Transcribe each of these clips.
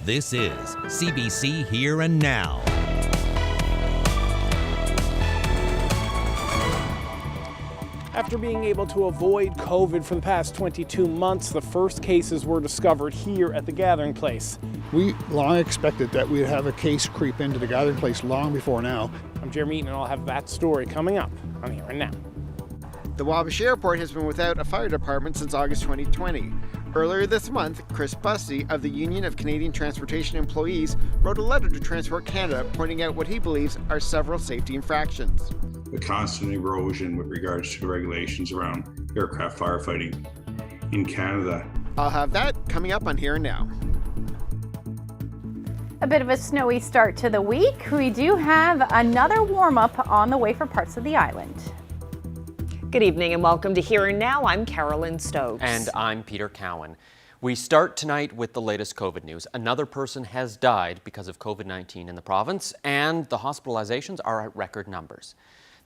This is CBC Here and Now. After being able to avoid COVID for the past 22 months, the first cases were discovered here at the gathering place. We long expected that we'd have a case creep into the gathering place long before now. I'm Jeremy Eaton, and I'll have that story coming up on Here and Now. The Wabush Airport has been without a fire department since August 2020. Earlier this month, Chris Busty of the Union of Canadian Transportation Employees wrote a letter to Transport Canada pointing out what he believes are several safety infractions. The constant erosion with regards to the regulations around aircraft firefighting in Canada. I'll have that coming up on Here and Now. A bit of a snowy start to the week. We do have another warm-up on the way for parts of the island. Good evening and welcome to Here and Now. I'm Carolyn Stokes. And I'm Peter Cowan. We start tonight with the latest COVID news. Another person has died because of COVID-19 in the province, and the hospitalizations are at record numbers.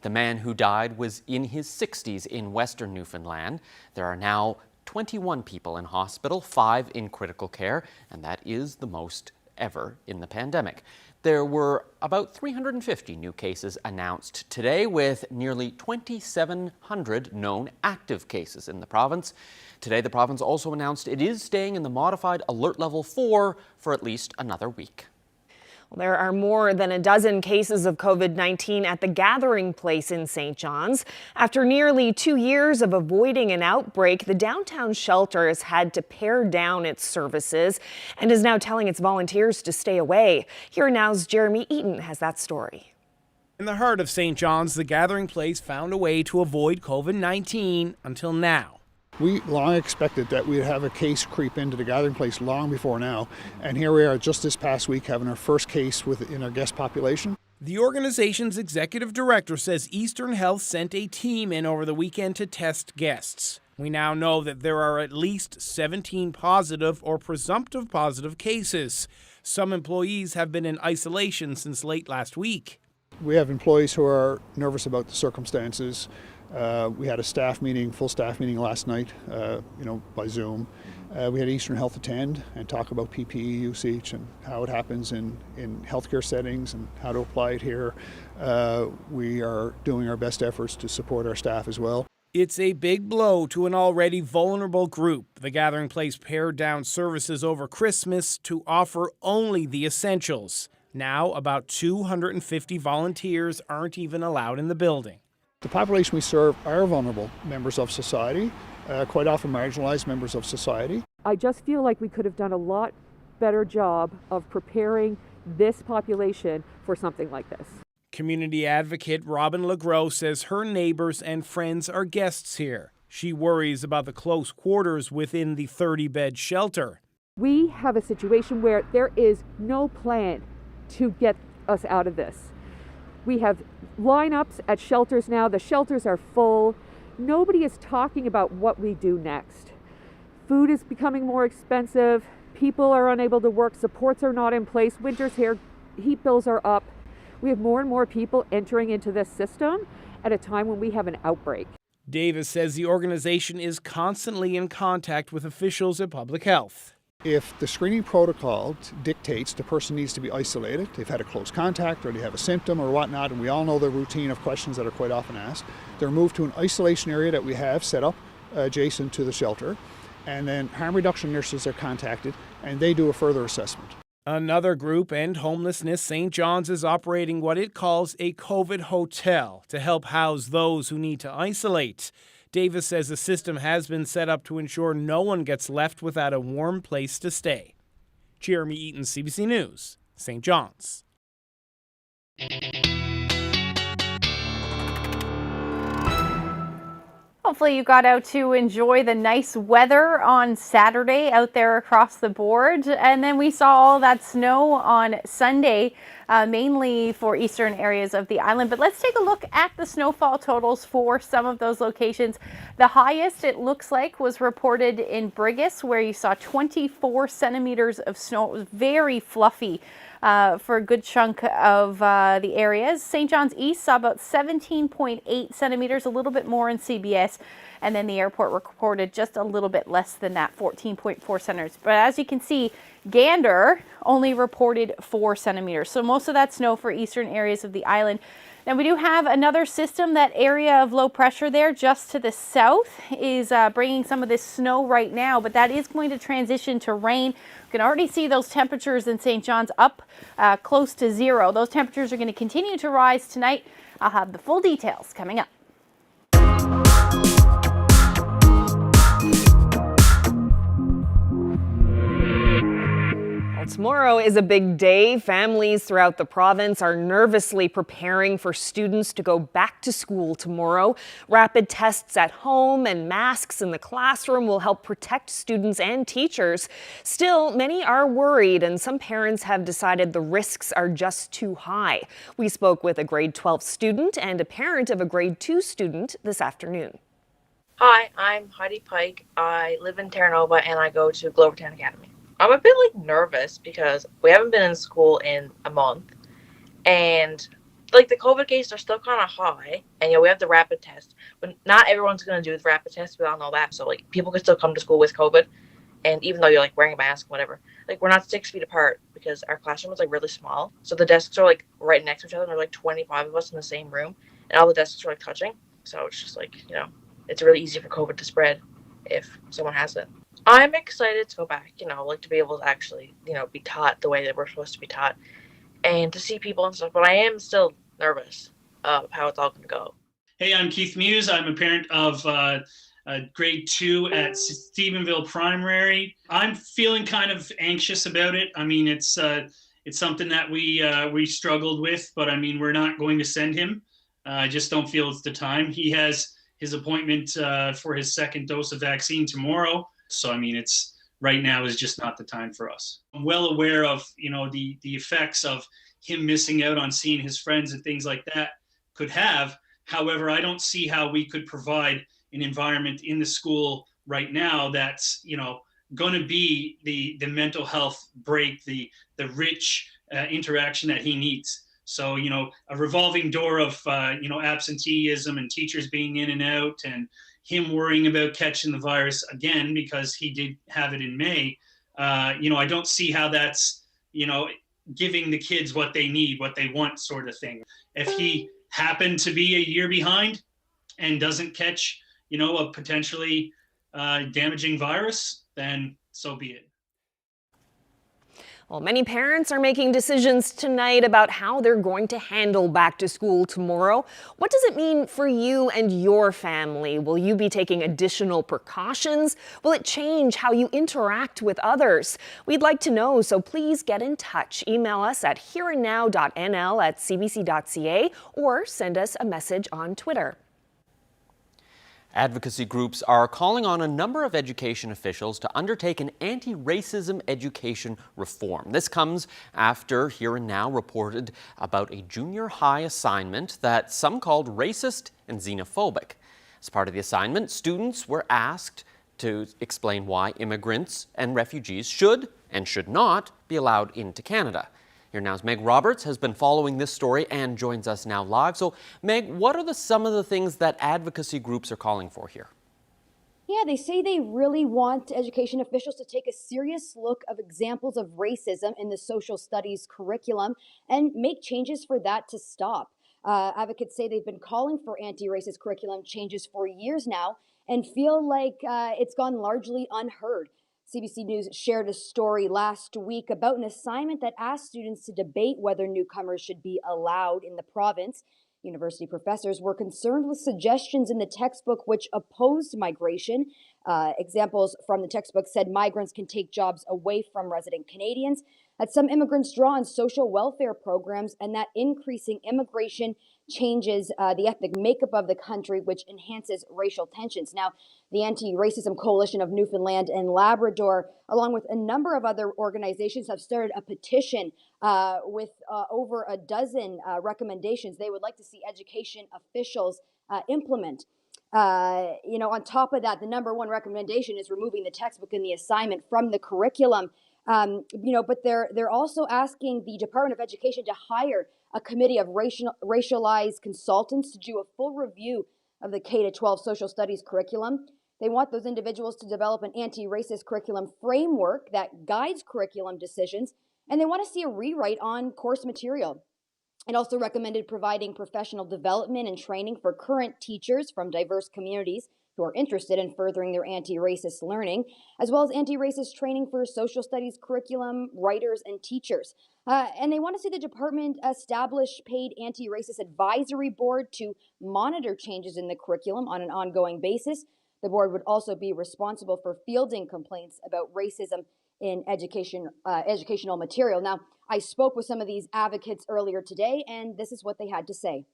The man who died was in his 60s in Western Newfoundland. There are now 21 people in hospital, 5 in critical care, and that is the most ever in the pandemic. There were about 350 new cases announced today, with nearly 2,700 known active cases in the province. Today, the province also announced it is staying in the modified Alert Level 4 for at least another week. Well, there are more than a dozen cases of COVID-19 at the gathering place in St. John's. After nearly 2 years of avoiding an outbreak, the downtown shelter has had to pare down its services and is now telling its volunteers to stay away. Here Now's Jeremy Eaton has that story. In the heart of St. John's, the gathering place found a way to avoid COVID-19 until now. We long expected that we'd have a case creep into the gathering place long before now, and here we are just this past week having our first case within our guest population. The organization's executive director says Eastern Health sent a team in over the weekend to test guests. We now know that there are at least 17 positive or presumptive positive cases. Some employees have been in isolation since late last week. We have employees who are nervous about the circumstances. We had a staff meeting, full staff meeting last night, by Zoom. We had Eastern Health attend and talk about PPE usage and how it happens in healthcare settings and how to apply it here. We are doing our best efforts to support our staff as well. It's a big blow to an already vulnerable group. The gathering place pared down services over Christmas to offer only the essentials. Now, about 250 volunteers aren't even allowed in the building. The population we serve are vulnerable members of society, quite often marginalized members of society. I just feel like we could have done a lot better job of preparing this population for something like this. Community advocate Robin LeGros says her neighbors and friends are guests here. She worries about the close quarters within the 30-bed shelter. We have a situation where there is no plan to get us out of this. We have lineups at shelters now. The shelters are full. Nobody is talking about what we do next. Food is becoming more expensive. People are unable to work. Supports are not in place. Winter's here. Heat bills are up. We have more and more people entering into this system at a time when we have an outbreak. Davis says the organization is constantly in contact with officials at public health. If the screening protocol dictates the person needs to be isolated, they've had a close contact or they have a symptom or whatnot, and we all know the routine of questions that are quite often asked, they're moved to an isolation area that we have set up adjacent to the shelter, and then harm reduction nurses are contacted and they do a further assessment. Another group, End Homelessness St. John's, is operating what it calls a COVID hotel to help house those who need to isolate. Davis says the system has been set up to ensure no one gets left without a warm place to stay. Jeremy Eaton, CBC News, St. John's. Hopefully you got out to enjoy the nice weather on Saturday out there across the board. And then we saw all that snow on Sunday, mainly for eastern areas of the island. But let's take a look at the snowfall totals for some of those locations. The highest, it looks like, was reported in Brigus, where you saw 24 centimeters of snow. It was very fluffy for a good chunk of the areas. St. John's East saw about 17.8 centimeters, a little bit more in CBS. And then the airport reported just a little bit less than that, 14.4 centimeters. But as you can see, Gander only reported 4 centimeters. So most of that snow for eastern areas of the island. Now we do have another system. That area of low pressure there just to the south is bringing some of this snow right now, but that is going to transition to rain. You can already see those temperatures in St. John's up close to 0. Those temperatures are going to continue to rise tonight. I'll have the full details coming up. Tomorrow is a big day. Families throughout the province are nervously preparing for students to go back to school tomorrow. Rapid tests at home and masks in the classroom will help protect students and teachers. Still, many are worried, and some parents have decided the risks are just too high. We spoke with a grade 12 student and a parent of a grade 2 student this afternoon. Hi, I'm Heidi Pike. I live in Terra Nova and I go to Glovertown Academy. I'm a bit nervous because we haven't been in school in a month, and the COVID cases are still kind of high, and we have the rapid test, but not everyone's going to do the rapid test. We all know that. So people can still come to school with COVID, and even though you're wearing a mask, whatever, we're not 6 feet apart because our classroom is really small. So the desks are right next to each other, and there's 25 of us in the same room, and all the desks are touching. So it's just it's really easy for COVID to spread if someone has it. I'm excited to go back, to be able to actually, be taught the way that we're supposed to be taught and to see people and stuff. But I am still nervous of how it's all going to go. Hey, I'm Keith Muse. I'm a parent of grade 2 at Stephenville Primary. I'm feeling kind of anxious about it. I mean, it's something that we struggled with, but I mean, we're not going to send him. I just don't feel it's the time. He has his appointment for his second dose of vaccine tomorrow. So, I mean, it's right now is just not the time for us. I'm well aware of, the effects of him missing out on seeing his friends and things like that could have. However, I don't see how we could provide an environment in the school right now that's, going to be the mental health break, the rich interaction that he needs. So, a revolving door of, absenteeism and teachers being in and out and him worrying about catching the virus again because he did have it in May. I don't see how that's, giving the kids what they need, what they want sort of thing. If he happened to be a year behind and doesn't catch, a potentially damaging virus, then so be it. Well, many parents are making decisions tonight about how they're going to handle back to school tomorrow. What does it mean for you and your family? Will you be taking additional precautions? Will it change how you interact with others? We'd like to know, so please get in touch. Email us at hereandnow.nl@cbc.ca or send us a message on Twitter. Advocacy groups are calling on a number of education officials to undertake an anti-racism education reform. This comes after Here and Now reported about a junior high assignment that some called racist and xenophobic. As part of the assignment, students were asked to explain why immigrants and refugees should and should not be allowed into Canada. Here Now's Meg Roberts has been following this story and joins us now live. So, Meg, what are some of the things that advocacy groups are calling for here? Yeah, they say they really want education officials to take a serious look of examples of racism in the social studies curriculum and make changes for that to stop. Advocates say they've been calling for anti-racist curriculum changes for years now and feel like it's gone largely unheard. CBC News shared a story last week about an assignment that asked students to debate whether newcomers should be allowed in the province. University professors were concerned with suggestions in the textbook which opposed migration. Examples from the textbook said migrants can take jobs away from resident Canadians, that some immigrants draw on social welfare programs, and that increasing immigration changes the ethnic makeup of the country, which enhances racial tensions. Now, the Anti-Racism Coalition of Newfoundland and Labrador, along with a number of other organizations, have started a petition with over a dozen recommendations they would like to see education officials implement. On top of that, the number one recommendation is removing the textbook and the assignment from the curriculum. But they're also asking the Department of Education to hire a committee of racialized consultants to do a full review of the K-12 social studies curriculum. They want those individuals to develop an anti-racist curriculum framework that guides curriculum decisions, and they want to see a rewrite on course material. It also recommended providing professional development and training for current teachers from diverse communities who are interested in furthering their anti-racist learning, as well as anti-racist training for social studies curriculum, writers, and teachers. And they want to see the department establish paid anti-racist advisory board to monitor changes in the curriculum on an ongoing basis. The board would also be responsible for fielding complaints about racism in educational material. Now, I spoke with some of these advocates earlier today, and this is what they had to say.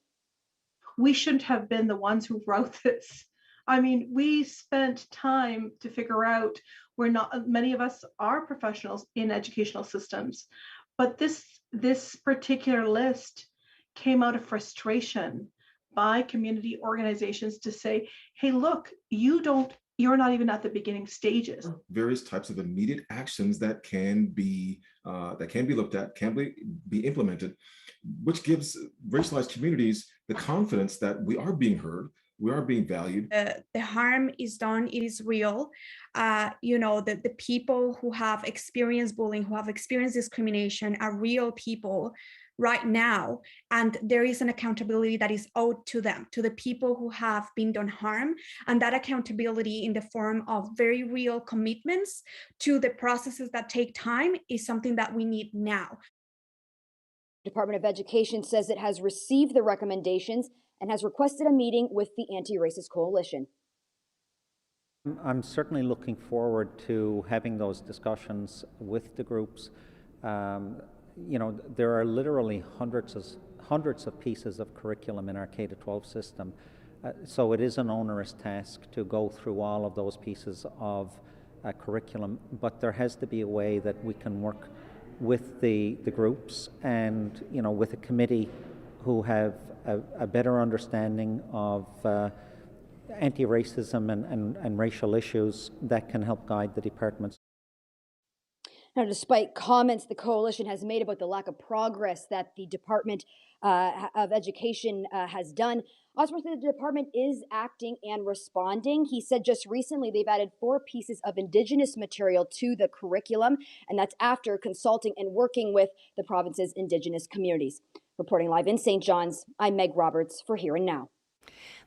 We shouldn't have been the ones who wrote this. I mean, we spent time to figure out, many of us are professionals in educational systems, but this particular list came out of frustration by community organizations to say, hey, look, you're not even at the beginning stages. Various types of immediate actions that can be looked at, can be implemented, which gives racialized communities the confidence that we are being heard, we are being valued. The harm is done, it is real. The people who have experienced bullying, who have experienced discrimination are real people right now, and there is an accountability that is owed to them, to the people who have been done harm, and that accountability in the form of very real commitments to the processes that take time is something that we need now. Department of Education says it has received the recommendations and has requested a meeting with the Anti-Racist Coalition. I'm certainly looking forward to having those discussions with the groups. There are literally hundreds of pieces of curriculum in our K-12 system. So it is an onerous task to go through all of those pieces of curriculum, but there has to be a way that we can work with the groups and, with a committee who have a better understanding of anti-racism and racial issues that can help guide the departments. Now, despite comments the coalition has made about the lack of progress that the Department of Education has done, Osborne said the department is acting and responding. He said just recently they've added 4 pieces of Indigenous material to the curriculum, and that's after consulting and working with the province's Indigenous communities. Reporting live in St. John's, I'm Meg Roberts for Here and Now.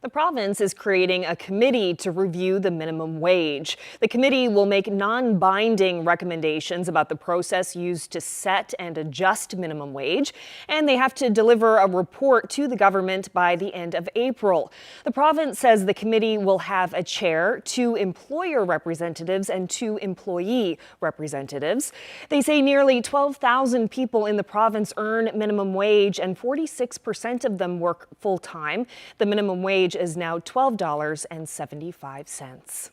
The province is creating a committee to review the minimum wage. The committee will make non-binding recommendations about the process used to set and adjust minimum wage, and they have to deliver a report to the government by the end of April. The province says the committee will have a chair, 2 employer representatives, and 2 employee representatives. They say nearly 12,000 people in the province earn minimum wage, and 46% of them work full-time. The minimum wage is now $12.75.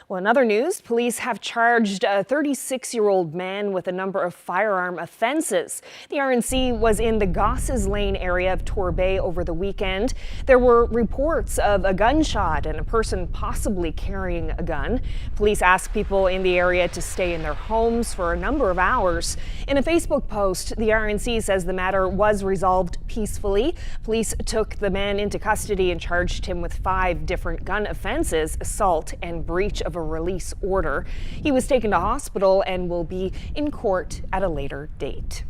Well, in other news, police have charged a 36-year-old man with a number of firearm offenses. The RNC was in the Gosses Lane area of Torbay over the weekend. There were reports of a gunshot and a person possibly carrying a gun. Police asked people in the area to stay in their homes for a number of hours. In a Facebook post, the RNC says the matter was resolved peacefully. Police took the man into custody and charged him with 5 different gun offenses, assault, and breach of a release order. He was taken to hospital and will be in court at a later date.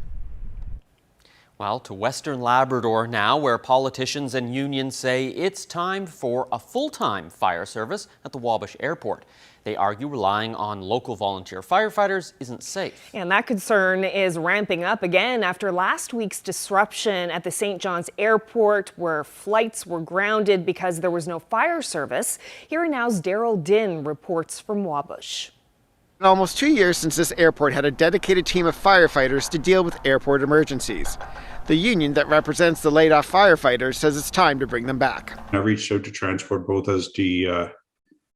Well, to Western Labrador now, where politicians and unions say it's time for a full-time fire service at the Wabush Airport. They argue relying on local volunteer firefighters isn't safe. And that concern is ramping up again after last week's disruption at the St. John's Airport, where flights were grounded because there was no fire service. Here Now's Daryl Din reports from Wabush. Almost 2 years since this airport had a dedicated team of firefighters to deal with airport emergencies. The union that represents the laid-off firefighters says it's time to bring them back. I reached out to Transport both as the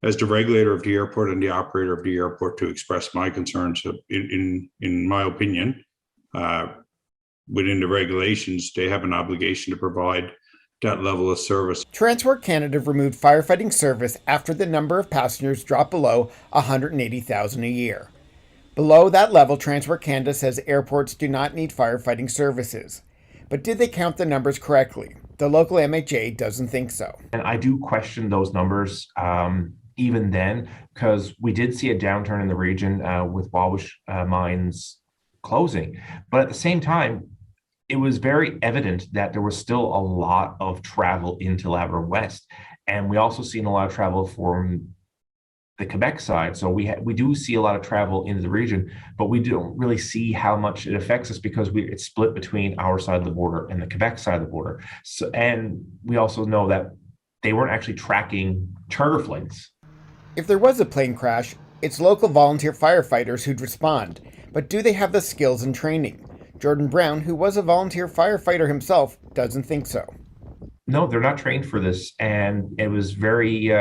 regulator of the airport and the operator of the airport to express my concerns. In my opinion, within the regulations, they have an obligation to provide that level of service. Transport Canada removed firefighting service after the number of passengers dropped below 180,000 a year. Below that level, Transport Canada says airports do not need firefighting services. But did they count the numbers correctly? The local MHA doesn't think so. And I do question those numbers even then, because we did see a downturn in the region with Wabush mines closing. But at the same time, it was very evident that there was still a lot of travel into Labrador West. And we also seen a lot of travel from the Quebec side. So we do see a lot of travel into the region, but we don't really see how much it affects us because it's split between our side of the border and the Quebec side of the border. So, and we also know that they weren't actually tracking charter flights. If there was a plane crash, it's local volunteer firefighters who'd respond. But do they have the skills and training? Jordan Brown, who was a volunteer firefighter himself, doesn't think so. No, they're not trained for this. And it was very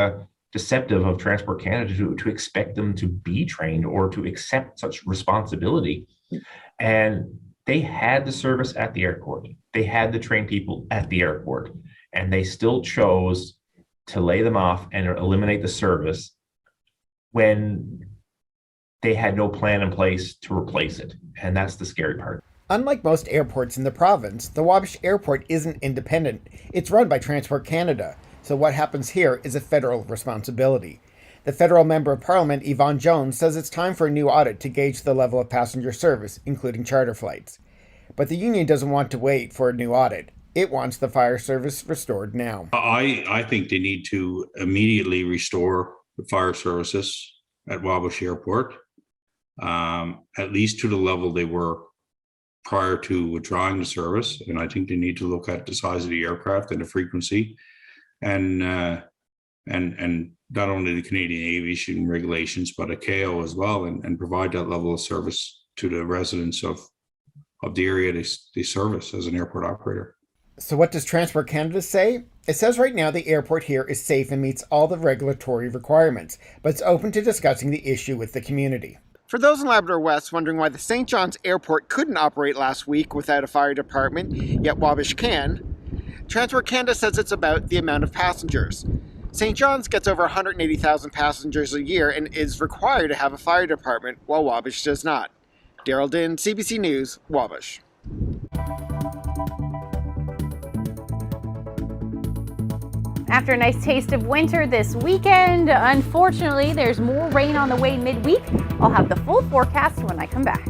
deceptive of Transport Canada to expect them to be trained or to accept such responsibility. And they had the service at the airport. They had the trained people at the airport, and they still chose to lay them off and eliminate the service when they had no plan in place to replace it. And that's the scary part. Unlike most airports in the province, the Wabush Airport isn't independent. It's run by Transport Canada. So what happens here is a federal responsibility. The federal member of parliament, Yvonne Jones, says it's time for a new audit to gauge the level of passenger service, including charter flights. But the union doesn't want to wait for a new audit. It wants the fire service restored now. I think they need to immediately restore the fire services at Wabush Airport, at least to the level they were prior to withdrawing the service. And I think they need to look at the size of the aircraft and the frequency, and not only the Canadian aviation regulations, but ICAO as well, and provide that level of service to the residents of the area they service as an airport operator. So what does Transport Canada say? It says right now the airport here is safe and meets all the regulatory requirements, but it's open to discussing the issue with the community. For those in Labrador West wondering why the St. John's Airport couldn't operate last week without a fire department, yet Wabush can, Transport Canada says it's about the amount of passengers. St. John's gets over 180,000 passengers a year and is required to have a fire department, while Wabush does not. Daryl Din, CBC News, Wabush. After a nice taste of winter this weekend, unfortunately, there's more rain on the way midweek. I'll have the full forecast when I come back.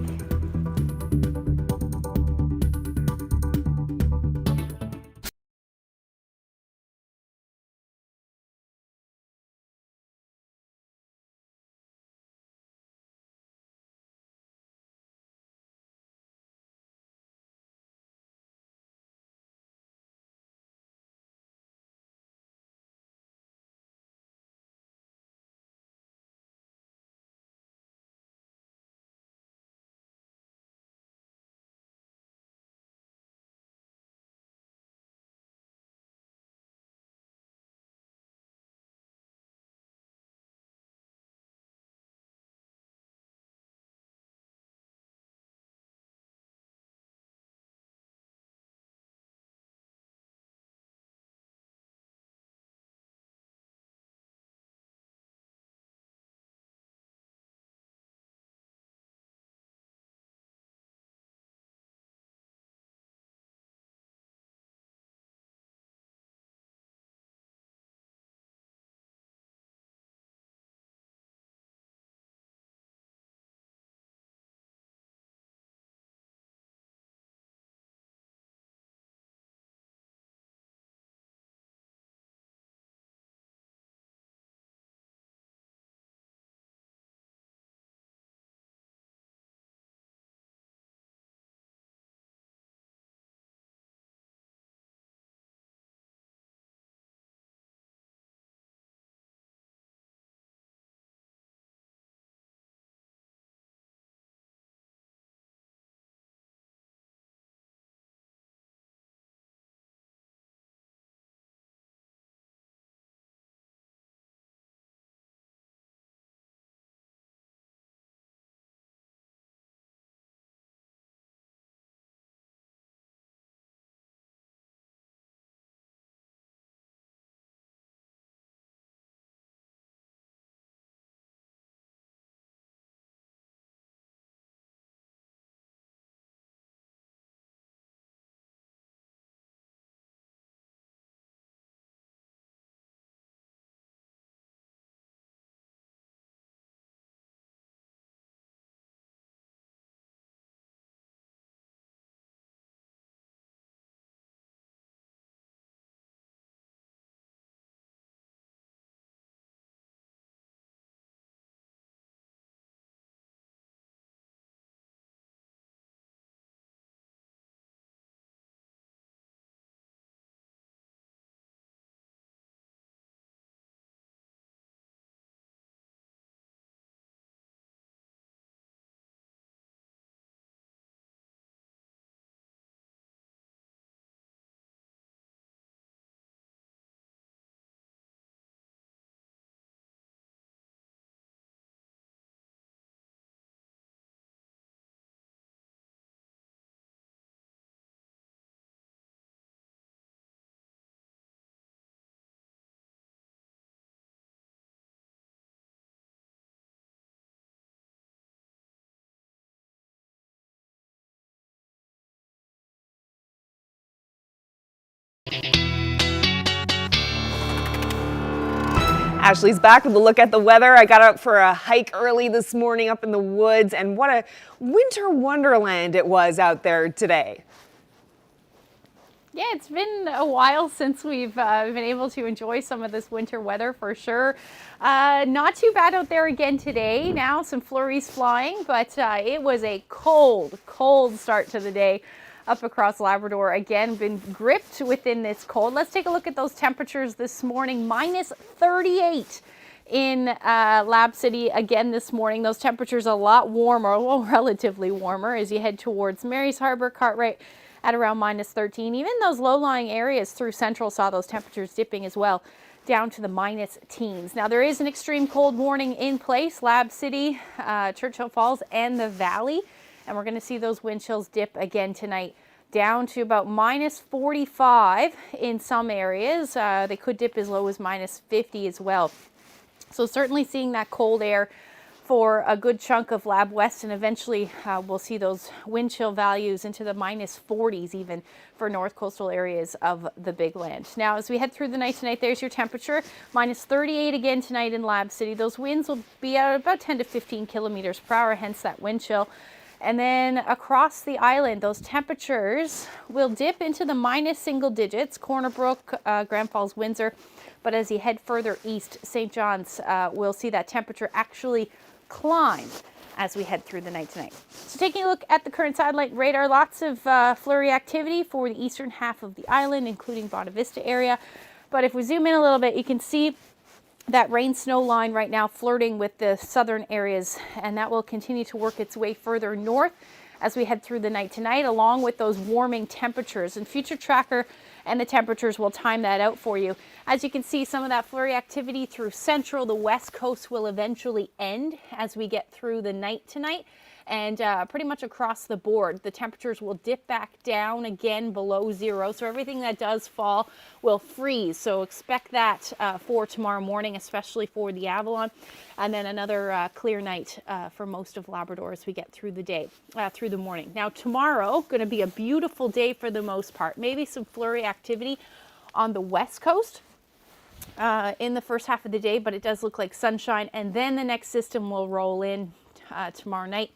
Ashley's back with a look at the weather. I got out for a hike early this morning up in the woods, and what a winter wonderland it was out there today. Yeah, it's been a while since we've been able to enjoy some of this winter weather for sure. Not too bad out there again today. Now some flurries flying, but it was a cold start to the day up across Labrador. Again, been gripped within this cold. Let's take a look at those temperatures this morning. Minus 38 in Lab City again this morning. Those temperatures a lot warmer, well, relatively warmer as you head towards Mary's Harbour, Cartwright at around minus 13. Even those low-lying areas through Central saw those temperatures dipping as well, down to the minus teens. Now there is an extreme cold warning in place, Lab City, Churchill Falls, and the Valley. And we're going to see those wind chills dip again tonight down to about minus 45 in some areas. They could dip as low as minus 50 as well. So certainly seeing that cold air for a good chunk of Lab West, and eventually we'll see those wind chill values into the minus 40s even for north coastal areas of the Big Land. Now as we head through the night tonight, there's your temperature, minus 38 again tonight in Lab City. Those winds will be at about 10 to 15 kilometers per hour, hence that wind chill. And then across the island, those temperatures will dip into the minus single digits, Corner Brook, Grand Falls, Windsor. But as you head further east, St. John's, we'll see that temperature actually climb as we head through the night tonight. So taking a look at the current satellite radar, lots of flurry activity for the eastern half of the island, including Bonavista Vista area. But if we zoom in a little bit, you can see that rain-snow line right now flirting with the southern areas, and that will continue to work its way further north as we head through the night tonight, along with those warming temperatures. And Future Tracker and the temperatures will time that out for you. As you can see, some of that flurry activity through Central, the West Coast will eventually end as we get through the night tonight. And pretty much across the board, the temperatures will dip back down again below zero. So everything that does fall will freeze. So expect that for tomorrow morning, especially for the Avalon. And then another clear night for most of Labrador as we get through the day, through the morning. Now tomorrow, going to be a beautiful day for the most part. Maybe some flurry activity on the West Coast in the first half of the day, but it does look like sunshine. And then the next system will roll in tomorrow night,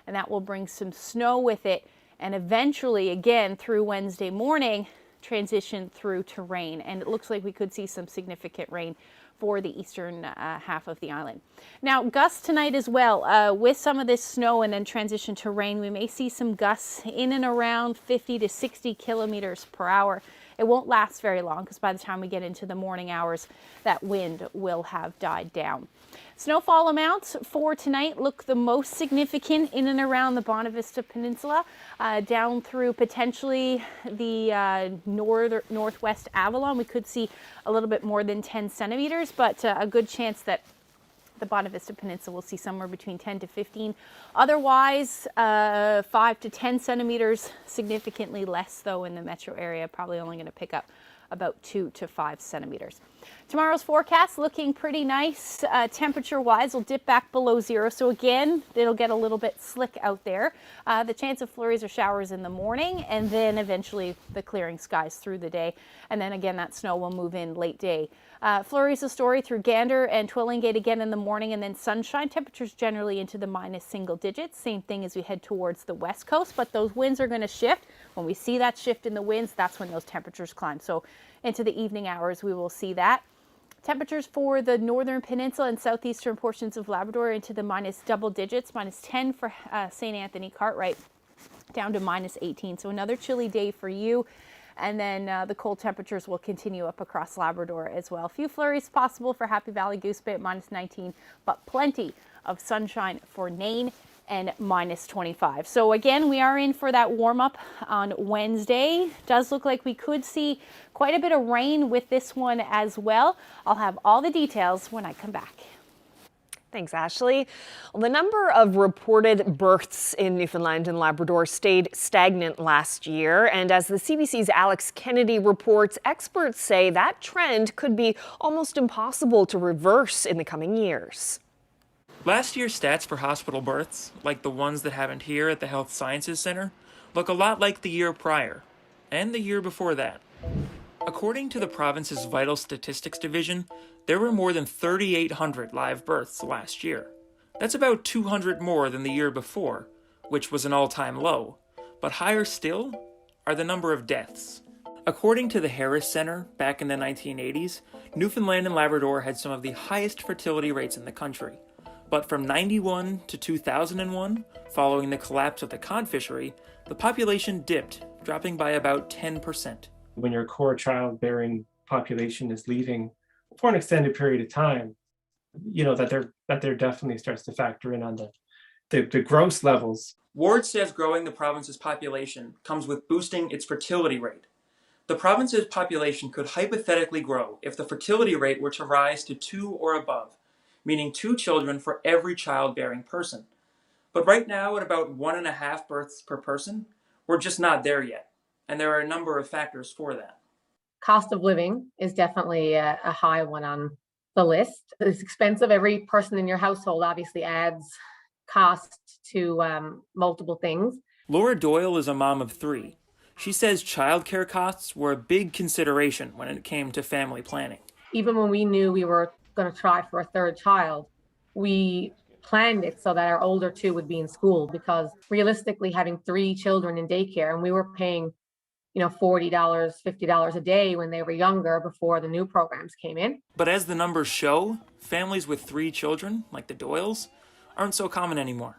and that will bring some snow with it, and eventually again through Wednesday morning transition through to rain. And it looks like we could see some significant rain for the eastern half of the island. Now gusts tonight as well, with some of this snow and then transition to rain. We may see some gusts in and around 50 to 60 kilometers per hour. It won't last very long because by the time we get into the morning hours, that wind will have died down. Snowfall amounts for tonight look the most significant in and around the Bonavista Peninsula, down through potentially the northwest Avalon. We could see a little bit more than 10 centimeters, but a good chance that the Bonavista Peninsula will see somewhere between 10 to 15. Otherwise, 5 to 10 centimeters, significantly less though in the metro area, probably only going to pick up about 2 to 5 centimeters. Tomorrow's forecast looking pretty nice. Temperature-wise, will dip back below zero. So again, it'll get a little bit slick out there. The chance of flurries or showers in the morning, and then eventually the clearing skies through the day. And then again, that snow will move in late day. Flurries a story through Gander and Twillingate again in the morning, and then sunshine. Temperatures generally into the minus single digits. Same thing as we head towards the west coast, but those winds are going to shift. When we see that shift in the winds, that's when those temperatures climb. So into the evening hours, we will see that. Temperatures for the northern peninsula and southeastern portions of Labrador into the minus double digits, minus 10 for St. Anthony, Cartwright, down to minus 18. So another chilly day for you. And then the cold temperatures will continue up across Labrador as well. A few flurries possible for Happy Valley, Goose Bay at minus 19, but plenty of sunshine for Nain and minus 25. So again, we are in for that warm up on Wednesday. Does look like we could see quite a bit of rain with this one as well. I'll have all the details when I come back. Thanks, Ashley. Well, the number of reported births in Newfoundland and Labrador stayed stagnant last year. And as the CBC's Alex Kennedy reports, experts say that trend could be almost impossible to reverse in the coming years. Last year's stats for hospital births, like the ones that happened here at the Health Sciences Center, look a lot like the year prior, and the year before that. According to the province's Vital Statistics Division, there were more than 3,800 live births last year. That's about 200 more than the year before, which was an all-time low. But higher still are the number of deaths. According to the Harris Center, back in the 1980s, Newfoundland and Labrador had some of the highest fertility rates in the country. But from 91 to 2001, following the collapse of the cod fishery, the population dipped, dropping by about 10%. When your core childbearing population is leaving for an extended period of time, that there definitely starts to factor in on the gross levels. Ward says growing the province's population comes with boosting its fertility rate. The province's population could hypothetically grow if the fertility rate were to rise to 2 or above, meaning 2 children for every childbearing person. But right now, at about 1.5 births per person, we're just not there yet. And there are a number of factors for that. Cost of living is definitely a high one on the list. It's expensive. Every person in your household obviously adds cost to multiple things. Laura Doyle is a mom of 3. She says childcare costs were a big consideration when it came to family planning. Even when we knew we were going to try for a 3rd child, we planned it so that our older 2 would be in school, because realistically having 3 children in daycare, and we were paying $40, $50 a day when they were younger before the new programs came in. But as the numbers show, families with 3 children, like the Doyles, aren't so common anymore.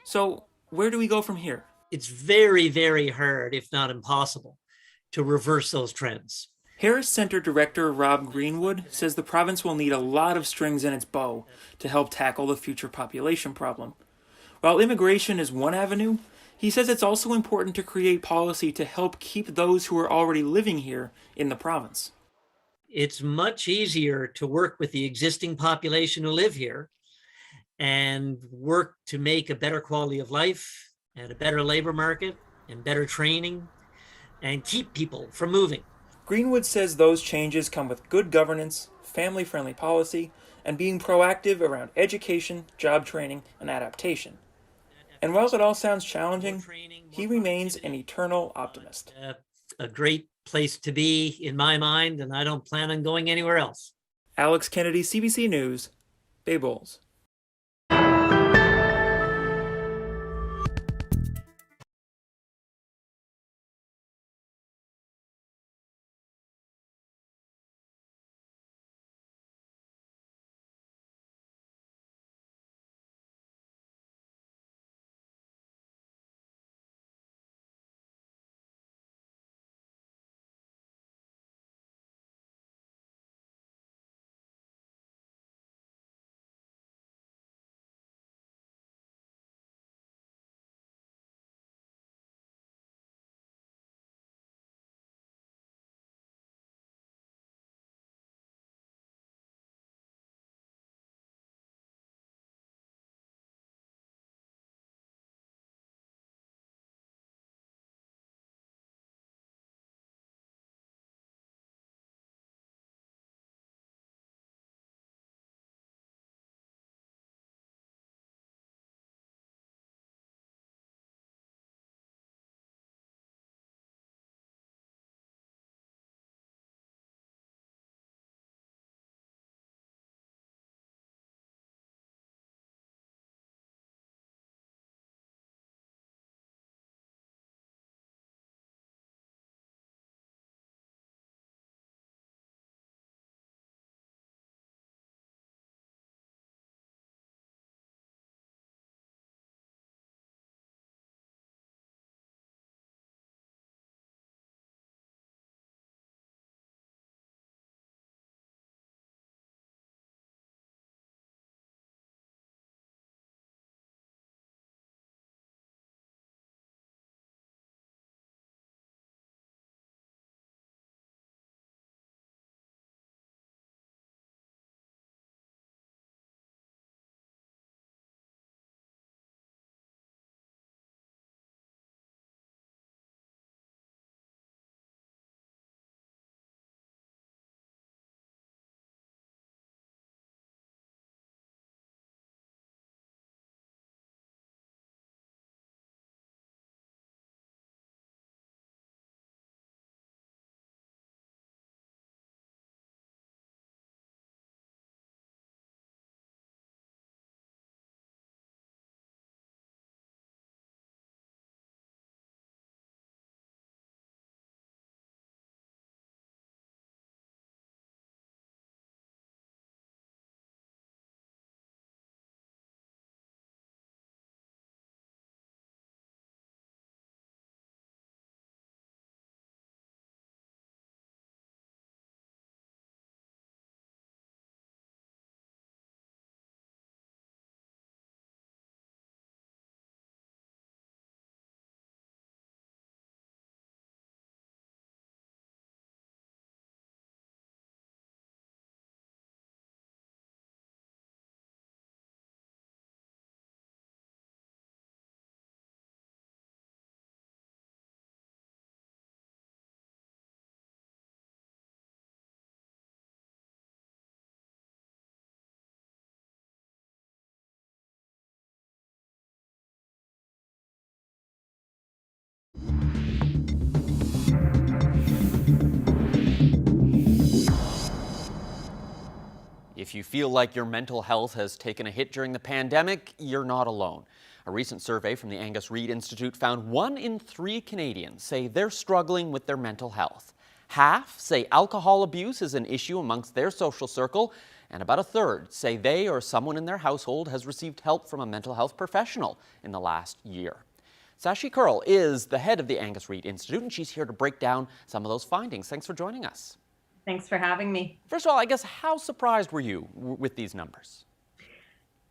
So where do we go from here? It's very, very hard, if not impossible, to reverse those trends. Harris Center Director Rob Greenwood says the province will need a lot of strings in its bow to help tackle the future population problem. While immigration is one avenue, he says it's also important to create policy to help keep those who are already living here in the province. It's much easier to work with the existing population who live here and work to make a better quality of life and a better labor market and better training and keep people from moving. Greenwood says those changes come with good governance, family-friendly policy, and being proactive around education, job training, and adaptation. And while it all sounds challenging, he remains an eternal optimist. A great place to be in my mind, and I don't plan on going anywhere else. Alex Kennedy, CBC News, Bay Bowls. If you feel like your mental health has taken a hit during the pandemic, you're not alone. A recent survey from the Angus Reid Institute found 1 in 3 Canadians say they're struggling with their mental health. Half say alcohol abuse is an issue amongst their social circle, and about a third say they or someone in their household has received help from a mental health professional in the last year. Sashi Curl is the head of the Angus Reid Institute, and she's here to break down some of those findings. Thanks for joining us. Thanks for having me. First of all, I guess, how surprised were you with these numbers?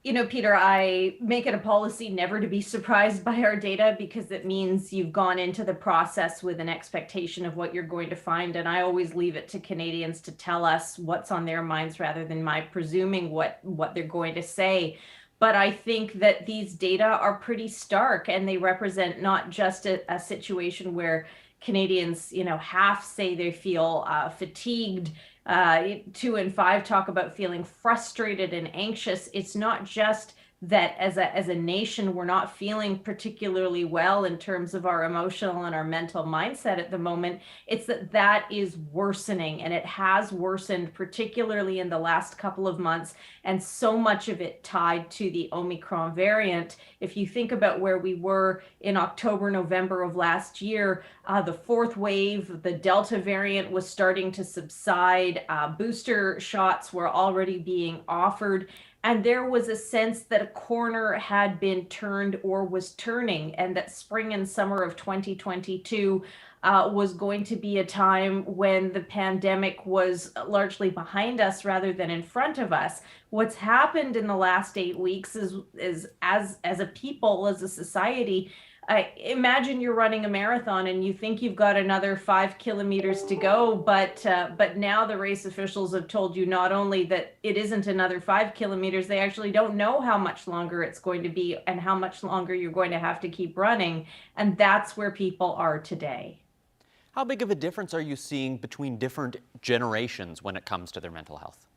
You know, Peter, I make it a policy never to be surprised by our data because it means you've gone into the process with an expectation of what you're going to find. And I always leave it to Canadians to tell us what's on their minds rather than my presuming what they're going to say. But I think that these data are pretty stark, and they represent not just a situation where Canadians, half say they feel fatigued. 2 in 5 talk about feeling frustrated and anxious. It's not just that as a nation, we're not feeling particularly well in terms of our emotional and our mental mindset at the moment. It's that is worsening, and it has worsened, particularly in the last couple of months, and so much of it tied to the Omicron variant. If you think about where we were in October, November of last year, the 4th wave, the Delta variant was starting to subside. Booster shots were already being offered. And there was a sense that a corner had been turned or was turning, and that spring and summer of 2022 was going to be a time when the pandemic was largely behind us rather than in front of us. What's happened in the last 8 weeks is as a people, as a society, imagine you're running a marathon and you think you've got another 5 kilometers to go, but now the race officials have told you not only that it isn't another 5 kilometers, they actually don't know how much longer it's going to be and how much longer you're going to have to keep running. And that's where people are today. How big of a difference are you seeing between different generations when it comes to their mental health?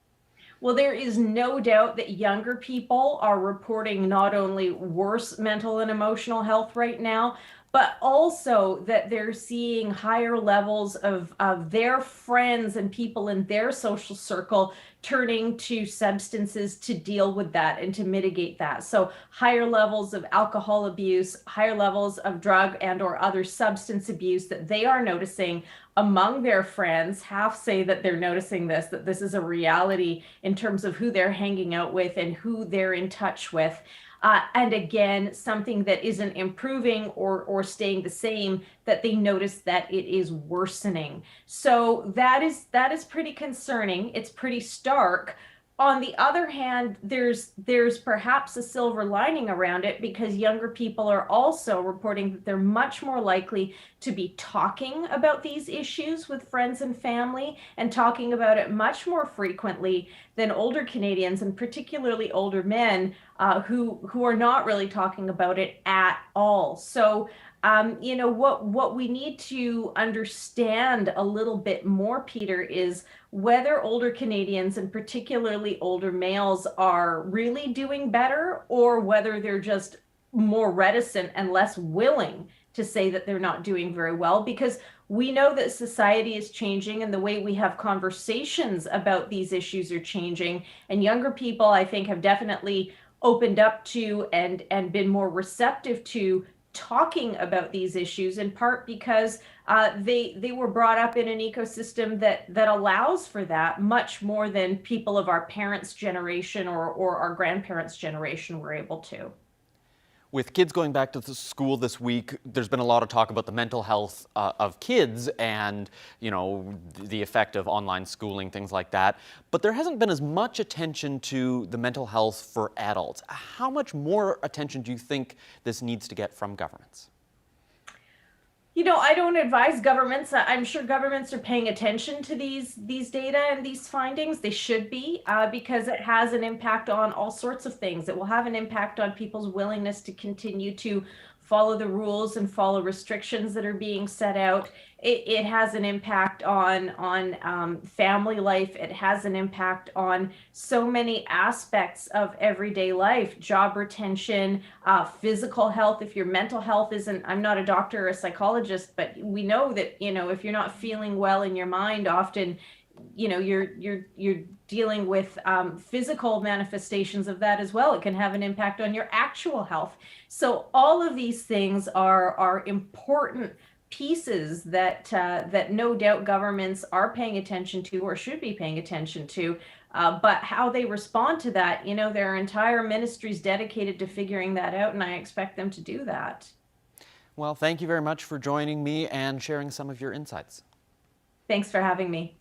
Well, there is no doubt that younger people are reporting not only worse mental and emotional health right now, but also that they're seeing higher levels of their friends and people in their social circle turning to substances to deal with that and to mitigate that. So higher levels of alcohol abuse, higher levels of drug and or other substance abuse that they are noticing among their friends. Half say that they're noticing this, that this is a reality in terms of who they're hanging out with and who they're in touch with. And again, something that isn't improving or staying the same, that they notice that it is worsening. So that is pretty concerning. It's pretty stark. On the other hand, there's perhaps a silver lining around it, because younger people are also reporting that they're much more likely to be talking about these issues with friends and family, and talking about it much more frequently than older Canadians, and particularly older men who are not really talking about it at all. So what we need to understand a little bit more, Peter, is whether older Canadians, and particularly older males, are really doing better, or whether they're just more reticent and less willing to say that they're not doing very well. Because we know that society is changing, and the way we have conversations about these issues are changing. And younger people, I think, have definitely opened up to and been more receptive to talking about these issues, in part because they were brought up in an ecosystem that allows for that much more than people of our parents' generation or our grandparents' generation were able to. With kids going back to school this week, there's been a lot of talk about the mental health of kids and, the effect of online schooling, things like that. But there hasn't been as much attention to the mental health for adults. How much more attention do you think this needs to get from governments? I don't advise governments. I'm sure governments are paying attention to these data and these findings. They should be, because it has an impact on all sorts of things. It will have an impact on people's willingness to continue to follow the rules and follow restrictions that are being set out. It has an impact on family life. It has an impact on so many aspects of everyday life: job retention, physical health. If your mental health isn't, I'm not a doctor or a psychologist, but we know that, if you're not feeling well in your mind, often, you're dealing with physical manifestations of that as well. It can have an impact on your actual health. So all of these things are important pieces that that no doubt governments are paying attention to or should be paying attention to. But how they respond to that, there are entire ministries dedicated to figuring that out, and I expect them to do that. Well, thank you very much for joining me and sharing some of your insights. Thanks for having me.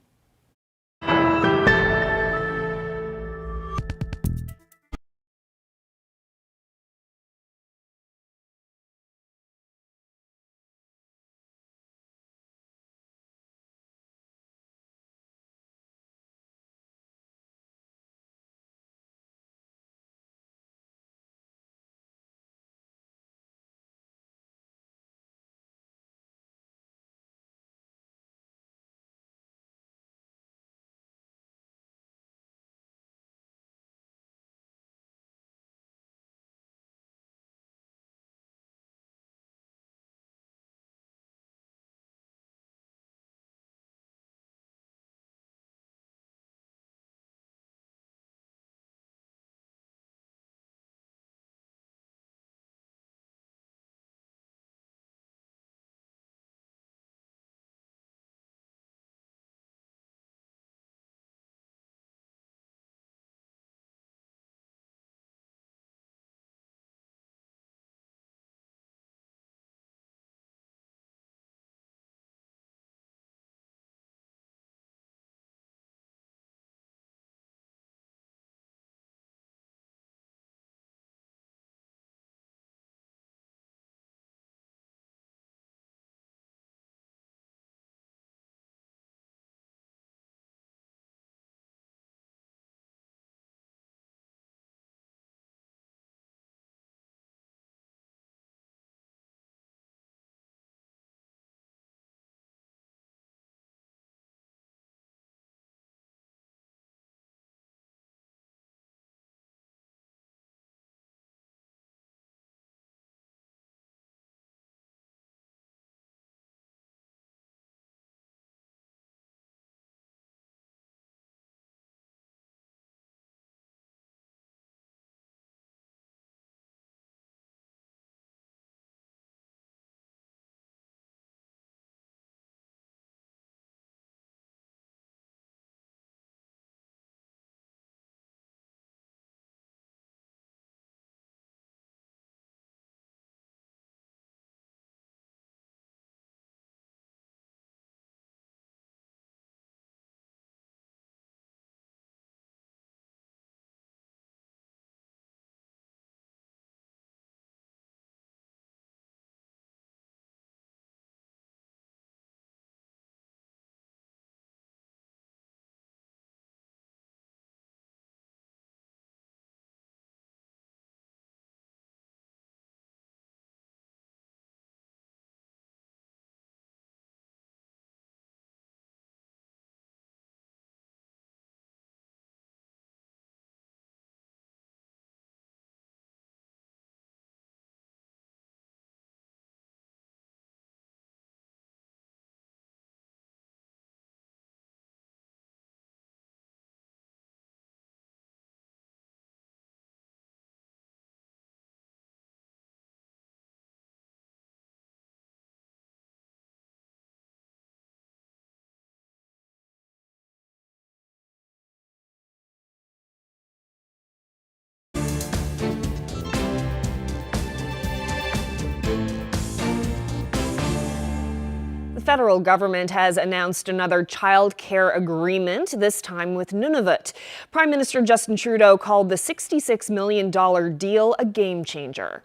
The federal government has announced another child care agreement, this time with Nunavut. Prime Minister Justin Trudeau called the $66 million deal a game changer.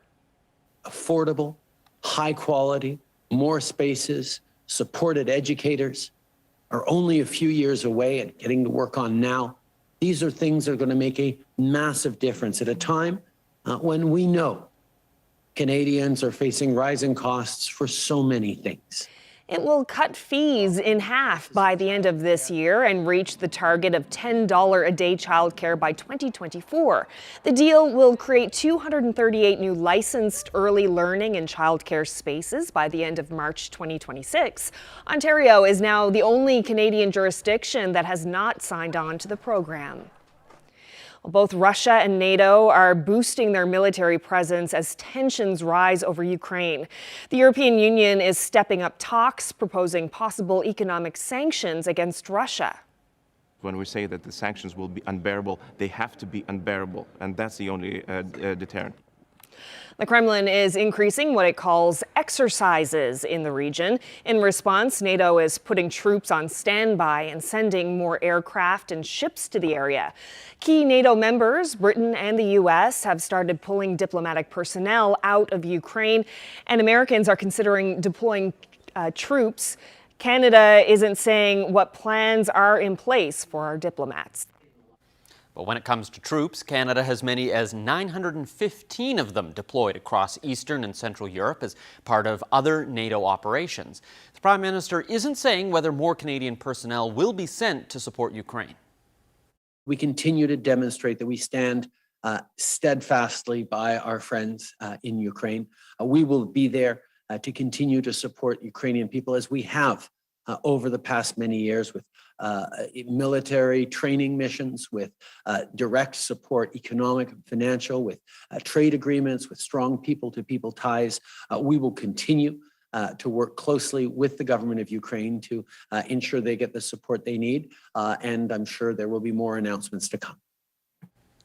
Affordable, high quality, more spaces, supported educators are only a few years away and getting to work on now. These are things that are going to make a massive difference at a time when we know Canadians are facing rising costs for so many things. It will cut fees in half by the end of this year and reach the target of $10 a day childcare by 2024. The deal will create 238 new licensed early learning and childcare spaces by the end of March 2026. Ontario is now the only Canadian jurisdiction that has not signed on to the program. Both Russia and NATO are boosting their military presence as tensions rise over Ukraine. The European Union is stepping up talks, proposing possible economic sanctions against Russia. When we say that the sanctions will be unbearable, they have to be unbearable, and that's the only deterrent. The Kremlin is increasing what it calls exercises in the region. In response, NATO is putting troops on standby and sending more aircraft and ships to the area. Key NATO members, Britain and the U.S., have started pulling diplomatic personnel out of Ukraine, and Americans are considering deploying troops. Canada isn't saying what plans are in place for our diplomats. But when it comes to troops, Canada has many as 915 of them deployed across Eastern and Central Europe as part of other NATO operations. The Prime Minister isn't saying whether more Canadian personnel will be sent to support Ukraine. We continue to demonstrate that we stand steadfastly by our friends in Ukraine. We will be there to continue to support Ukrainian people as we have over the past many years with military training missions, with direct support, economic, financial, with trade agreements, with strong people-to-people ties. We will continue to work closely with the government of Ukraine to ensure they get the support they need, and I'm sure there will be more announcements to come.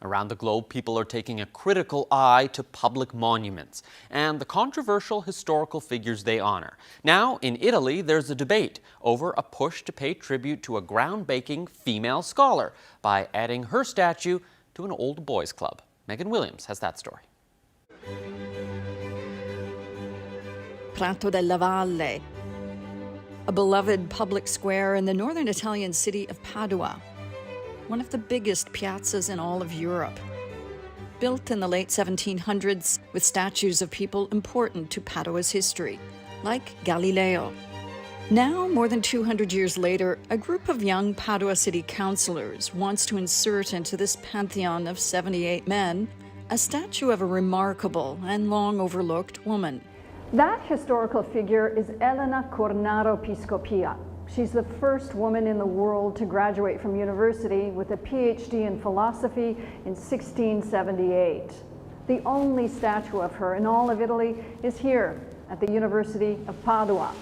Around the globe, people are taking a critical eye to public monuments and the controversial historical figures they honor. Now, in Italy, there's a debate over a push to pay tribute to a groundbreaking female scholar by adding her statue to an old boys' club. Megan Williams has that story. Prato della Valle, a beloved public square in the northern Italian city of Padua, one of the biggest piazzas in all of Europe. Built in the late 1700s with statues of people important to Padua's history, like Galileo. Now, more than 200 years later, a group of young Padua city councillors wants to insert into this pantheon of 78 men a statue of a remarkable and long overlooked woman. That historical figure is Elena Cornaro Piscopia. She's the first woman in the world to graduate from university with a PhD in philosophy in 1678. The only statue of her in all of Italy is here at the University of Padua.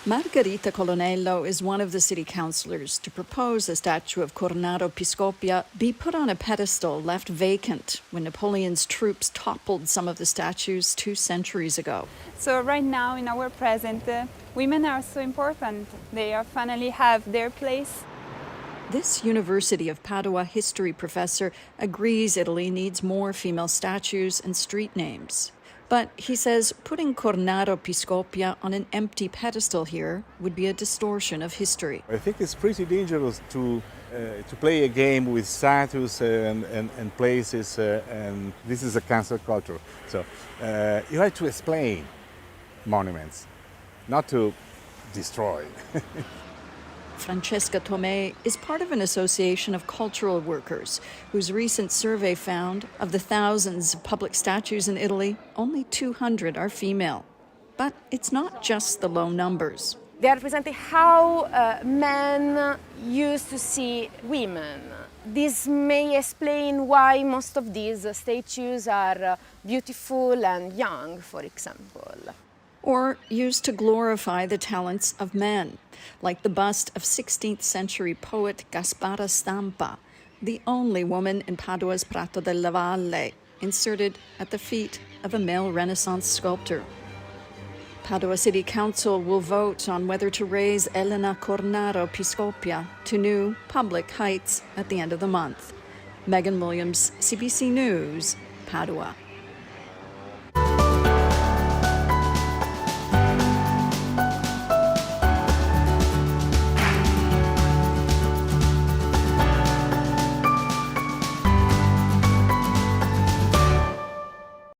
Margherita Colonello is one of the city councillors to propose a statue of Cornaro Piscopia be put on a pedestal left vacant when Napoleon's troops toppled some of the statues 2 centuries ago. So right now in our present, women are so important. They finally have their place. This University of Padua history professor agrees Italy needs more female statues and street names. But he says putting Cornaro Piscopia on an empty pedestal here would be a distortion of history. I think it's pretty dangerous to play a game with statues and places, and this is a cancel culture. So you have to explain monuments, not to destroy. Francesca Tomei is part of an association of cultural workers whose recent survey found of the thousands of public statues in Italy, only 200 are female. But it's not just the low numbers. They are representing how men used to see women. This may explain why most of these statues are beautiful and young, for example. Or used to glorify the talents of men, like the bust of 16th century poet Gaspara Stampa, the only woman in Padua's Prato della Valle, inserted at the feet of a male Renaissance sculptor. Padua City Council will vote on whether to raise Elena Cornaro Piscopia to new public heights at the end of the month. Megan Williams, CBC News, Padua.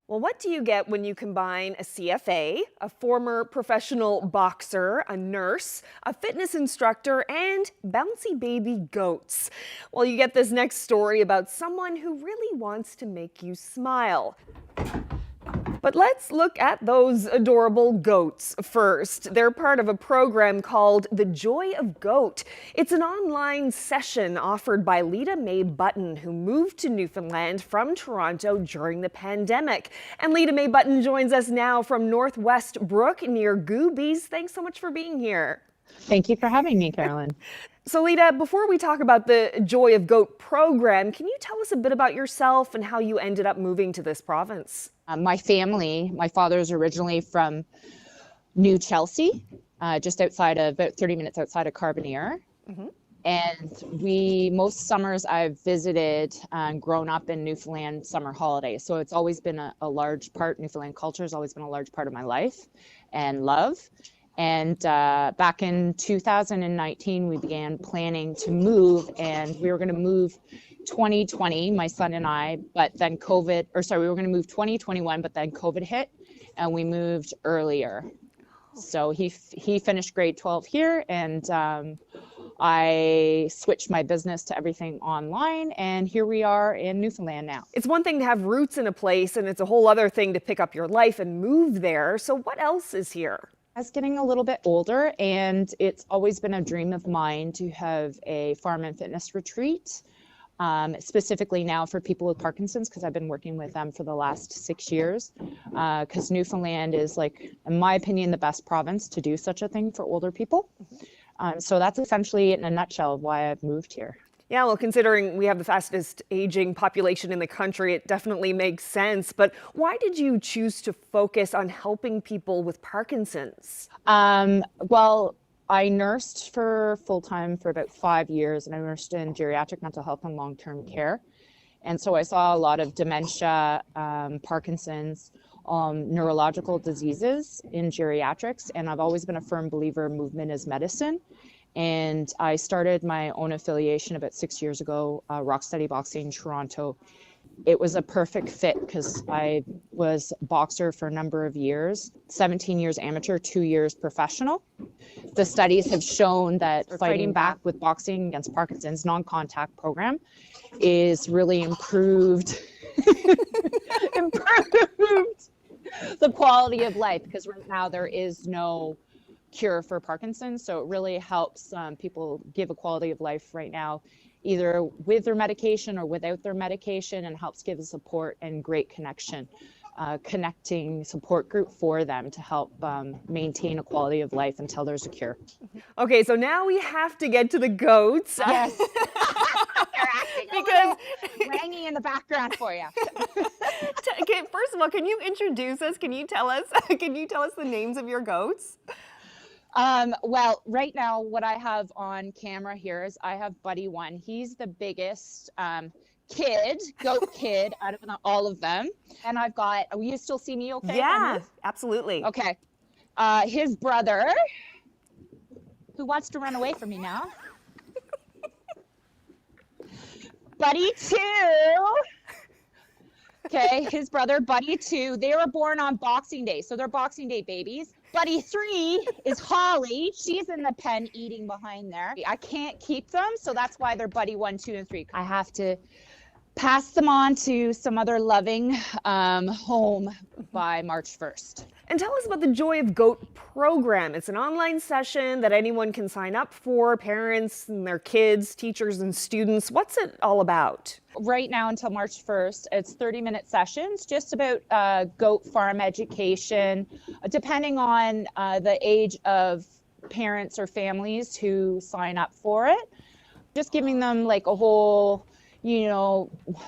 Well, what what do you get when you combine a CFA, a former professional boxer, a nurse, a fitness instructor, and bouncy baby goats? Well, you get this next story about someone who really wants to make you smile. But let's look at those adorable goats first. They're part of a program called The Joy of Goat. It's an online session offered by Lita Mae Button, who moved to Newfoundland from Toronto during the pandemic. And Lita Mae Button joins us now from Northwest Brook near Goobies. Thanks so much for being here. Thank you for having me, Carolyn. So Lita, before we talk about the Joy of Goat program, can you tell us a bit about yourself and how you ended up moving to this province? My family, my father is originally from New Chelsea, just outside of, about 30 minutes outside of Carbonear. And most summers I've visited and grown up in Newfoundland summer holidays. So it's always been a large part, Newfoundland culture has always been a large part of my life and love. And back in 2019, we began planning to move, and we were going to move 2020, my son and I, but then we were going to move 2021, but then COVID hit, and we moved earlier. So he finished grade 12 here, and I switched my business to everything online, and here we are in Newfoundland now. It's one thing to have roots in a place, and it's a whole other thing to pick up your life and move there. So what else is here? I was getting a little bit older, and it's always been a dream of mine to have a farm and fitness retreat, specifically now for people with Parkinson's, because I've been working with them for the last 6 years, because Newfoundland is, like, in my opinion, the best province to do such a thing for older people. So that's essentially in a nutshell why I've moved here. Yeah, well, considering we have the fastest aging population in the country, it definitely makes sense. But why did you choose to focus on helping people with Parkinson's? Well, I nursed for full-time for about 5 years, and I nursed in geriatric mental health and long-term care. And so I saw a lot of dementia, Parkinson's, neurological diseases in geriatrics, and I've always been a firm believer movement is medicine. And I started my own affiliation about 6 years ago, Rocksteady Boxing Toronto. It was a perfect fit because I was a boxer for a number of years, 17 years amateur, 2 years professional. The studies have shown that fighting back with boxing against Parkinson's non-contact program is really improved the quality of life, because right now there is no cure for Parkinson's. So it really helps people give a quality of life right now, either with their medication or without their medication, and helps give support and great connection, connecting support group for them to help maintain a quality of life until there's a cure. Okay, so now we have to get to the goats. Yes. Because rangy in the background for you. Okay, first of all, can you introduce us? Can you tell us the names of your goats? Well, right now what I have on camera here is I have Buddy 1. He's the biggest goat kid out of all of them. And I've got, will you still see me okay? Yeah, absolutely. Okay. His brother, who wants to run away from me now. Buddy 2. Okay, his brother, Buddy 2. They were born on Boxing Day, so they're Boxing Day babies. Buddy 3 is Holly. She's in the pen eating behind there. I can't keep them, so that's why they're Buddy 1, 2, and 3. I have to pass them on to some other loving home by March 1st. And tell us about the Joy of Goat program. It's an online session that anyone can sign up for, parents and their kids, teachers and students. What's it all about? Right now until March 1st, it's 30-minute sessions, just about goat farm education, depending on the age of parents or families who sign up for it. Just giving them like a whole,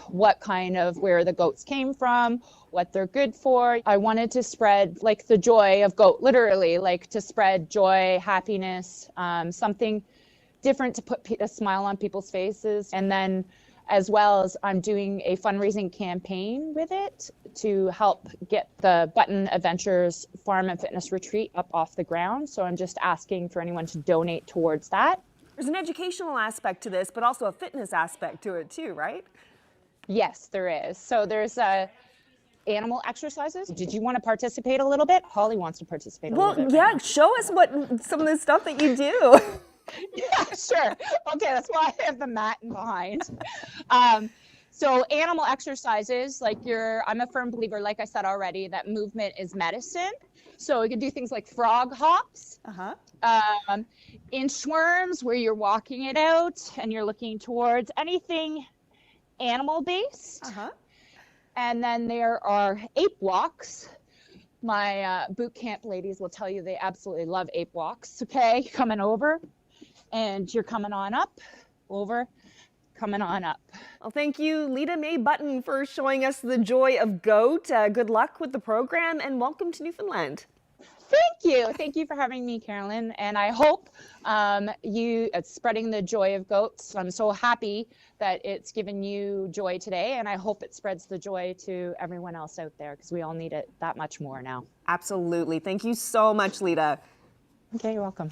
what kind of, where the goats came from, what they're good for. I wanted to spread like the joy of goat, literally, like to spread joy, happiness, something different to put a smile on people's faces. And then as well as I'm doing a fundraising campaign with it to help get the Button Adventures Farm and Fitness Retreat up off the ground. So I'm just asking for anyone to donate towards that. There's an educational aspect to this, but also a fitness aspect to it too, right? Yes, there is. So there's animal exercises. Did you want to participate a little bit? Holly wants to participate a little bit. Yeah, show us what some of the stuff that you do. Yeah, sure. Okay, that's why I have the mat in behind. So animal exercises, like I'm a firm believer, like I said already, that movement is medicine. So we can do things like frog hops, inchworms, where you're walking it out and you're looking towards anything animal-based. And then there are ape walks. My boot camp ladies will tell you they absolutely love ape walks. Okay, coming over, and you're coming on up, over, coming on up. Well, thank you, Lita Mae Button, for showing us the joy of goat. Good luck with the program, and welcome to Newfoundland. Thank you. Thank you for having me, Carolyn. And I hope it's spreading the joy of goats. I'm so happy that it's given you joy today, and I hope it spreads the joy to everyone else out there, because we all need it that much more now. Absolutely. Thank you so much, Lita. Okay, you're welcome.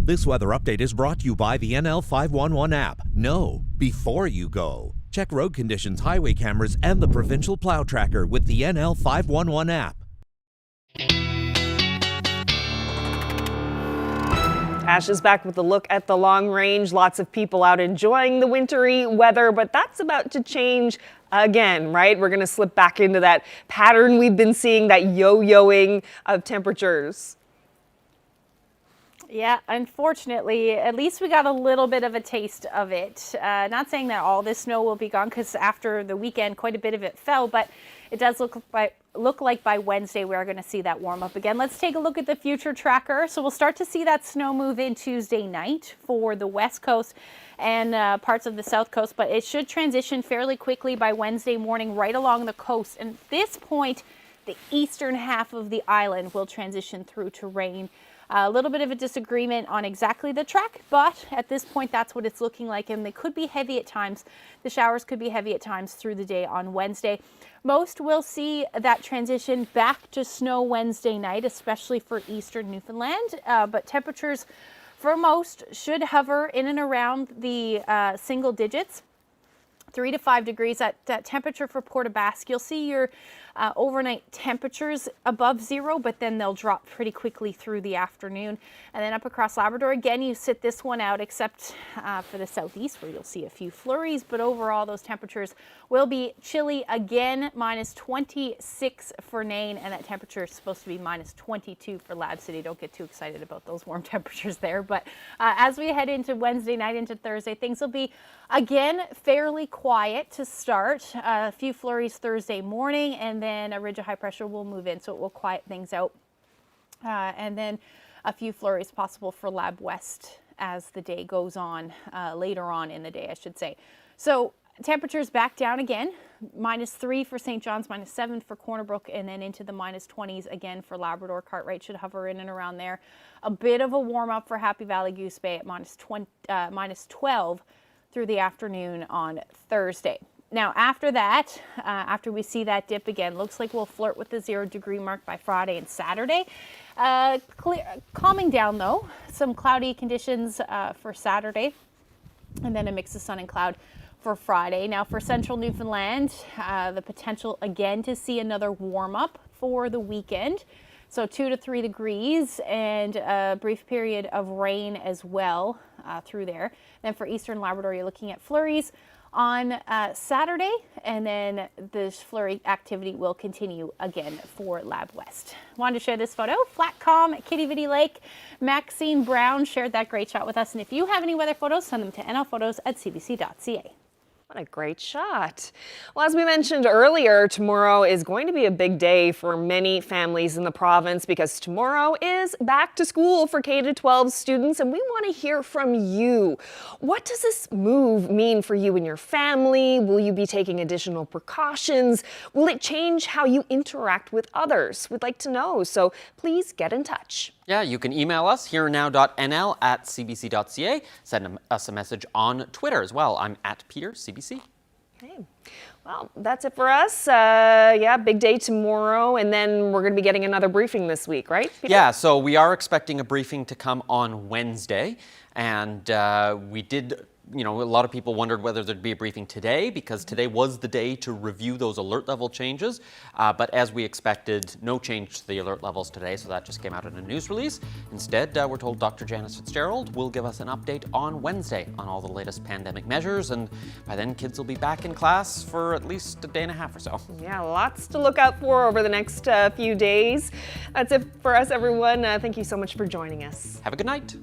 This weather update is brought to you by the NL 511 app. Know before you go. Check road conditions, highway cameras, and the provincial plow tracker with the NL 511 app. Ash is back with a look at the long range. Lots of people out enjoying the wintry weather, but that's about to change again, right? We're going to slip back into that pattern we've been seeing, that yo-yoing of temperatures. Yeah, unfortunately, at least we got a little bit of a taste of it. Not saying that all this snow will be gone, because after the weekend, quite a bit of it fell, but it does look like by Wednesday we are going to see that warm up again. Let's take a look at the future tracker. So we'll start to see that snow move in Tuesday night for the west coast and parts of the south coast, but it should transition fairly quickly by Wednesday morning right along the coast. And at this point, the eastern half of the island will transition through to rain. A little bit of a disagreement on exactly the track, but at this point, that's what it's looking like, and they could be heavy at times. The showers could be heavy at times through the day on Wednesday. Most will see that transition back to snow Wednesday night, especially for eastern Newfoundland, but temperatures for most should hover in and around the single digits. 3 to 5 degrees. That temperature for Port aux Basques, you'll see your overnight temperatures above zero, but then they'll drop pretty quickly through the afternoon. And then up across Labrador, again, you sit this one out, except for the southeast where you'll see a few flurries, but overall those temperatures will be chilly again. Minus 26 for Nain, and that temperature is supposed to be minus 22 for Lab City. Don't get too excited about those warm temperatures there, but as we head into Wednesday night into Thursday, things will be again fairly quiet to start. A few flurries Thursday morning, and then a ridge of high pressure will move in, so it will quiet things out. And then a few flurries possible for Lab West as the day goes on, later on in the day, I should say. So temperatures back down again, minus 3 for St. John's, minus 7 for Corner Brook, and then into the minus 20s again for Labrador. Cartwright should hover in and around there. A bit of a warm up for Happy Valley Goose Bay at minus 12 through the afternoon on Thursday. Now after that, after we see that dip again, looks like we'll flirt with the 0 degree mark by Friday and Saturday. Calming down though, some cloudy conditions for Saturday, and then a mix of sun and cloud for Friday. Now for central Newfoundland, the potential again to see another warm up for the weekend. So 2 to 3 degrees and a brief period of rain as well through there. Then for eastern Labrador, you're looking at flurries on Saturday, and then this flurry activity will continue again for Lab West. Wanted to share this photo. Flat calm at Kitty Vitty Lake. Maxine Brown shared that great shot with us, and if you have any weather photos, send them to nlphotos@cbc.ca. What a great shot. Well, as we mentioned earlier, tomorrow is going to be a big day for many families in the province, because tomorrow is back to school for K-12 students, and we want to hear from you. What does this move mean for you and your family? Will you be taking additional precautions? Will it change how you interact with others? We'd like to know, so please get in touch. Yeah, you can email us herenow.nl@cbc.ca. Send us a message on Twitter as well. I'm at Peter CBC. Okay. Well, that's it for us. Yeah, big day tomorrow, and then we're going to be getting another briefing this week, right, Peter? Yeah, so we are expecting a briefing to come on Wednesday, and we did. A lot of people wondered whether there'd be a briefing today, because today was the day to review those alert level changes. But as we expected, no change to the alert levels today, so that just came out in a news release. Instead, we're told Dr. Janice Fitzgerald will give us an update on Wednesday on all the latest pandemic measures, and by then kids will be back in class for at least a day and a half or so. Yeah, lots to look out for over the next few days. That's it for us, everyone. Thank you so much for joining us. Have a good night.